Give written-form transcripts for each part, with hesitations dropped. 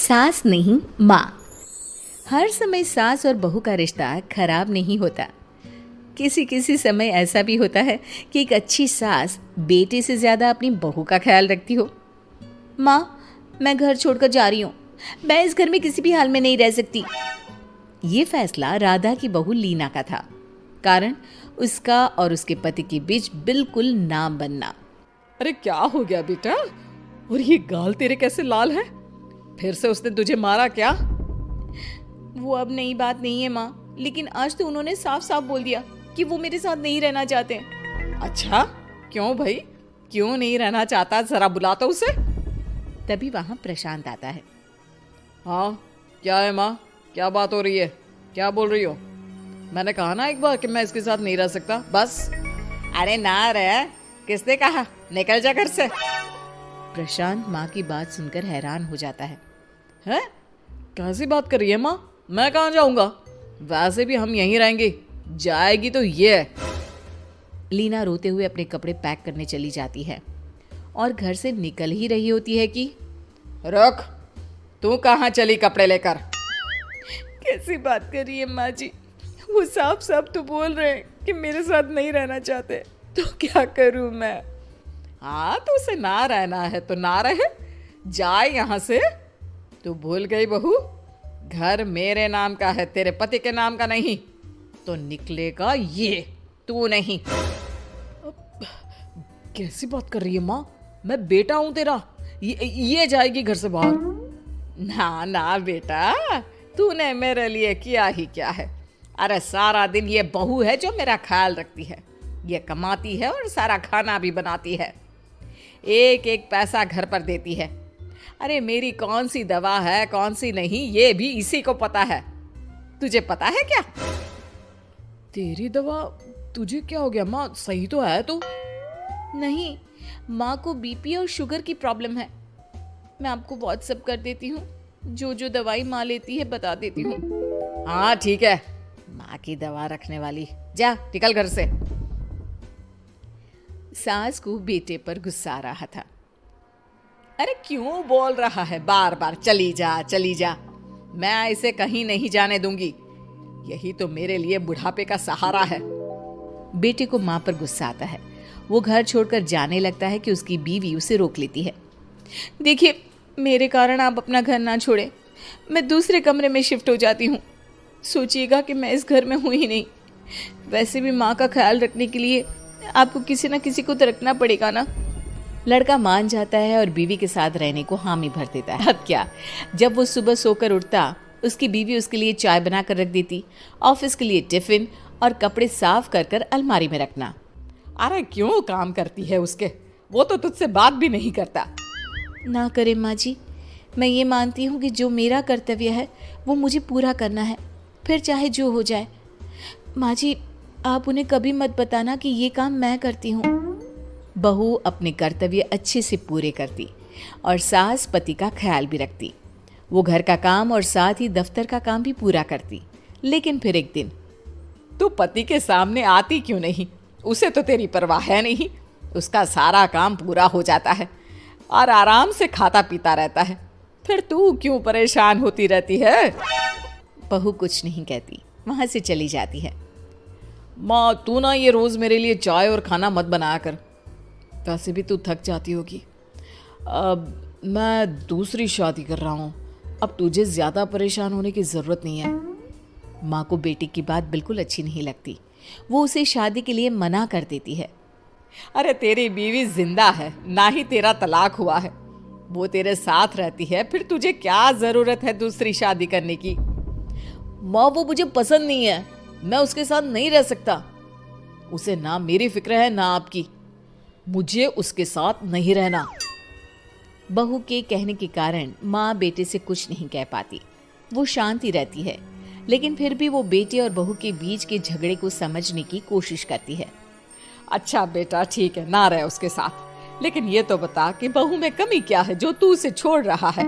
सास नहीं माँ। हर समय सास और बहू का रिश्ता खराब नहीं होता। किसी किसी समय ऐसा भी होता है कि एक अच्छी सास बेटे से ज़्यादा अपनी बहू का ख्याल रखती हो। माँ, मैं घर छोड़कर जा रही हूँ, मैं इस घर में किसी भी हाल में नहीं रह सकती। ये फैसला राधा की बहू लीना का था। कारण उसका और उसके पति के बीच बिल्कुल ना बनना। अरे क्या हो गया बेटा? और ये गाल तेरे कैसे लाल है? फिर से उसने तुझे मारा क्या? वो अब नई बात नहीं है माँ, लेकिन आज तो उन्होंने साफ साफ बोल दिया कि वो मेरे साथ नहीं रहना चाहते। अच्छा, क्यों भाई? क्यों नहीं रहना चाहता? जरा बुला तो उसे। तभी वहां प्रशांत आता है। हाँ, क्या है माँ? क्या बात हो रही है? क्या बोल रही हो? मैंने कहा ना एक बार कि मैं इसके साथ नहीं रह सकता, बस। अरे ना रह, किसने कहा? निकल जा घर से। प्रशांत माँ की बात सुनकर हैरान हो जाता है। हैं? कैसी बात कर रही है माँ? मैं कहाँ जाऊंगा? वैसे भी हम यहीं रहेंगे। जाएगी तो ये। लीना रोते हुए अपने कपड़े पैक करने चली जाती है और घर से निकल ही रही होती है कि रुक, तू कहाँ चली कपड़े लेकर? कैसी बात कर रही है माँ जी? वो साफ साफ तो बोल रहे हैं कि मेरे साथ नहीं रहना चाहते, तो क्या करूं मैं? हाँ, तो उसे ना रहना है तो ना रहे, जाए यहाँ से। तू भूल गई बहू, घर मेरे नाम का है, तेरे पति के नाम का नहीं। तो निकलेगा ये, तू नहीं। कैसी बात कर रही है माँ? मैं बेटा हूं तेरा, ये जाएगी घर से बाहर। ना ना बेटा, तूने मेरे लिए किया ही क्या है? अरे सारा दिन ये बहू है जो मेरा ख्याल रखती है। ये कमाती है और सारा खाना भी बनाती है, एक एक पैसा घर पर देती है। अरे मेरी कौन सी दवा है कौन सी नहीं, ये भी इसी को पता है। तुझे पता है क्या? तेरी दवा? तुझे क्या हो गया माँ? सही तो है तू? नहीं, माँ को बीपी और शुगर की प्रॉब्लम है। मैं आपको व्हाट्सएप कर देती हूँ, जो जो दवाई माँ लेती है बता देती हूँ। हाँ ठीक है, माँ की दवा रखने वाली, जा निकल घर से। सास को बेटे पर गुस्सा आ रहा था। अरे क्यों बोल रहा है बार बार चली जा चली जा? मैं इसे कहीं नहीं जाने दूंगी। यही तो मेरे लिए बुढ़ापे का सहारा है। बेटे को माँ पर गुस्सा आता है। वो घर छोड़कर जाने लगता है कि उसकी बीवी उसे रोक लेती है। देखिए, मेरे कारण आप अपना घर ना छोड़े, मैं दूसरे कमरे में शिफ्ट हो जाती हूँ। सोचिएगा कि मैं इस घर में हूँ ही नहीं। वैसे भी माँ का ख्याल रखने के लिए आपको किसी ना किसी को तो रखना पड़ेगा ना। लड़का मान जाता है और बीवी के साथ रहने को हामी भर देता है। अब क्या, जब वो सुबह सोकर उठता, उसकी बीवी उसके लिए चाय बना कर रख देती, ऑफिस के लिए टिफिन और कपड़े साफ कर कर अलमारी में रखना। अरे क्यों काम करती है उसके? वो तो तुझसे बात भी नहीं करता। ना करे माँ जी, मैं ये मानती हूँ कि जो मेरा कर्तव्य है वो मुझे पूरा करना है, फिर चाहे जो हो जाए। माँ जी, आप उन्हें कभी मत बताना कि ये काम मैं करती हूँ। बहू अपने कर्तव्य अच्छे से पूरे करती और सास पति का ख्याल भी रखती। वो घर का काम और साथ ही दफ्तर का काम भी पूरा करती। लेकिन फिर एक दिन, तू पति के सामने आती क्यों नहीं? उसे तो तेरी परवाह है नहीं। उसका सारा काम पूरा हो जाता है और आराम से खाता पीता रहता है। फिर तू क्यों परेशान होती रहती है? बहू कुछ नहीं कहती, वहां से चली जाती है। माँ, तू ना ये रोज मेरे लिए चाय और खाना मत बनाया कर। वैसे भी तू थक जाती होगी। अब मैं दूसरी शादी कर रहा हूँ, अब तुझे ज्यादा परेशान होने की जरूरत नहीं है। माँ को बेटी की बात बिल्कुल अच्छी नहीं लगती। वो उसे शादी के लिए मना कर देती है। अरे तेरी बीवी जिंदा है, ना ही तेरा तलाक हुआ है। वो तेरे साथ रहती है, फिर तुझे क्या जरूरत है दूसरी शादी करने की? माँ, वो मुझे पसंद नहीं है, मैं उसके साथ नहीं रह सकता। उसे ना मेरी फिक्र है ना आपकी। मुझे उसके साथ नहीं रहना। बहू के कहने के कारण माँ बेटे से कुछ नहीं कह पाती। वो शांति रहती है, लेकिन फिर भी वो बेटे और बहू के बीच के झगड़े को समझने की कोशिश करती है। अच्छा बेटा, ठीक है, ना रहे उसके साथ, लेकिन ये तो बता कि बहू में कमी क्या है जो तू उसे छोड़ रहा है?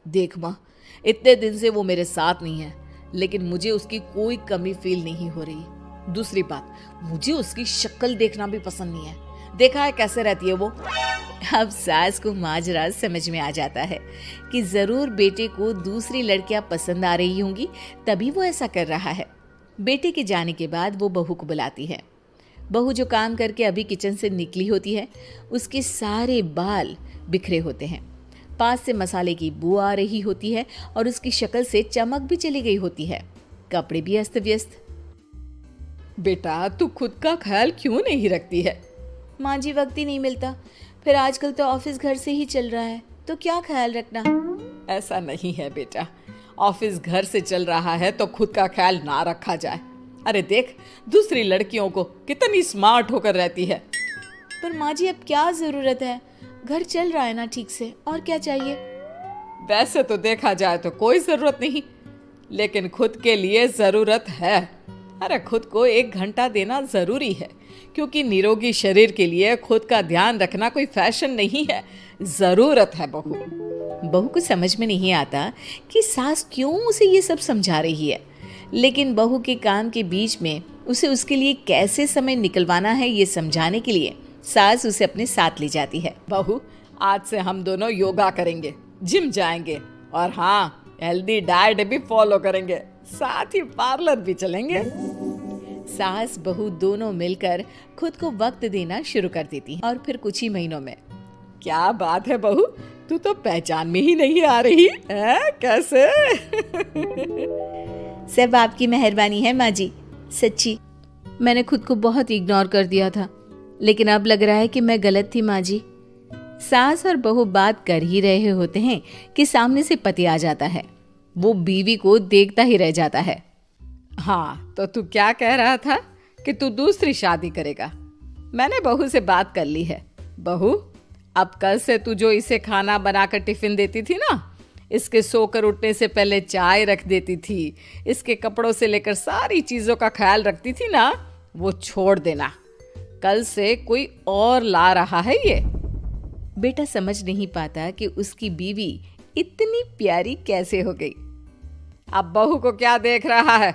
देख माँ, इतने दिन से वो मेरे साथ नहीं है, लेकिन मुझे उसकी कोई कमी फील नहीं हो रही। दूसरी बात, मुझे उसकी शक्ल देखना भी पसंद नहीं है। देखा है कैसे रहती है वो? अब सास को माजरा समझ में आ जाता है कि जरूर बेटे को दूसरी लड़कियां पसंद आ रही होंगी, तभी वो ऐसा कर रहा है। बेटे के जाने के बाद वो बहू को बुलाती है। बहू जो काम करके अभी किचन से निकली होती है, उसके सारे बाल बिखरे होते हैं, पास से मसाले की बू आ रही होती है और उसकी शक्ल से चमक भी चली गई होती है, कपड़े भी अस्त व्यस्त। बेटा तू खुद का ख्याल क्यों नहीं रखती है? माँ जी, वक्त ही नहीं मिलता, फिर आजकल तो ऑफिस घर से ही चल रहा है, तो क्या ख्याल रखना। ऐसा नहीं है बेटा, ऑफिस घर से चल रहा है तो खुद का ख्याल ना रखा जाए। अरे देख, दूसरी लड़कियों को कितनी स्मार्ट होकर रहती है। पर माँ जी, अब क्या जरूरत है, घर चल रहा है ना ठीक से, और क्या चाहिए। वैसे तो देखा जाए तो कोई जरूरत नहीं, लेकिन खुद के लिए जरूरत है। अरे खुद को 1 घंटा देना जरूरी है, क्योंकि निरोगी शरीर के लिए खुद का ध्यान रखना कोई फैशन नहीं है, जरूरत है। बहू को समझ में नहीं आता कि सास क्यों उसे ये सब समझा रही है, लेकिन बहू के काम के बीच में उसे उसके लिए कैसे समय निकलवाना है ये समझाने के लिए सास उसे अपने साथ ले जाती है। बहू, आज से हम दोनों योगा करेंगे, जिम जाएंगे और हाँ, हेल्दी डाइट भी फॉलो करेंगे, साथ ही पार्लर भी चलेंगे। सास बहू दोनों मिलकर खुद को वक्त देना शुरू कर देती हैं और फिर कुछ ही महीनों में। क्या बात है बहू, तू तो पहचान में ही नहीं आ रही है, कैसे? सब आपकी मेहरबानी है माँ जी, सच्ची मैंने खुद को बहुत इग्नोर कर दिया था, लेकिन अब लग रहा है कि मैं गलत थी माँ जी। सास और बहू बात कर ही रहे होते हैं कि सामने से पति आ जाता है। वो बीवी को देखता ही रह जाता है। हाँ, तो तू क्या कह रहा था कि तू दूसरी शादी करेगा? मैंने बहू से बात कर ली है। बहू, अब कल से तू जो इसे खाना बनाकर टिफिन देती थी ना, इसके सोकर उठने से पहले चाय रख देती थी, इसके कपड़ों से लेकर सारी चीजों का ख्याल रखती थी ना, वो छोड़ देना। कल से कोई और ला रहा है ये। बेटा समझ नहीं पाता कि उसकी बीवी इतनी प्यारी कैसे हो गई। अब बहू को क्या देख रहा है?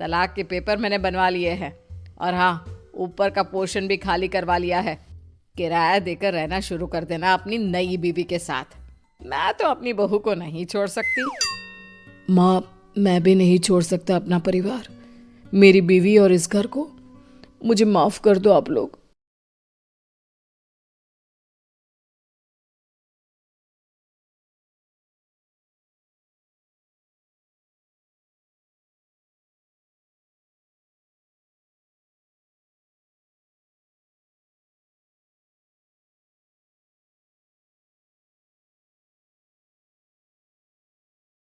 तलाक के पेपर मैंने बनवा लिए हैं और हाँ, ऊपर का पोर्शन भी खाली करवा लिया है। किराया देकर रहना शुरू कर देना अपनी नई बीवी के साथ। मैं तो अपनी बहू को नहीं छोड़ सकती। माँ, मैं भी नहीं छोड़ सकता अपना परिवार, मेरी बीवी और इस घर को। मुझे माफ कर दो आप लोग।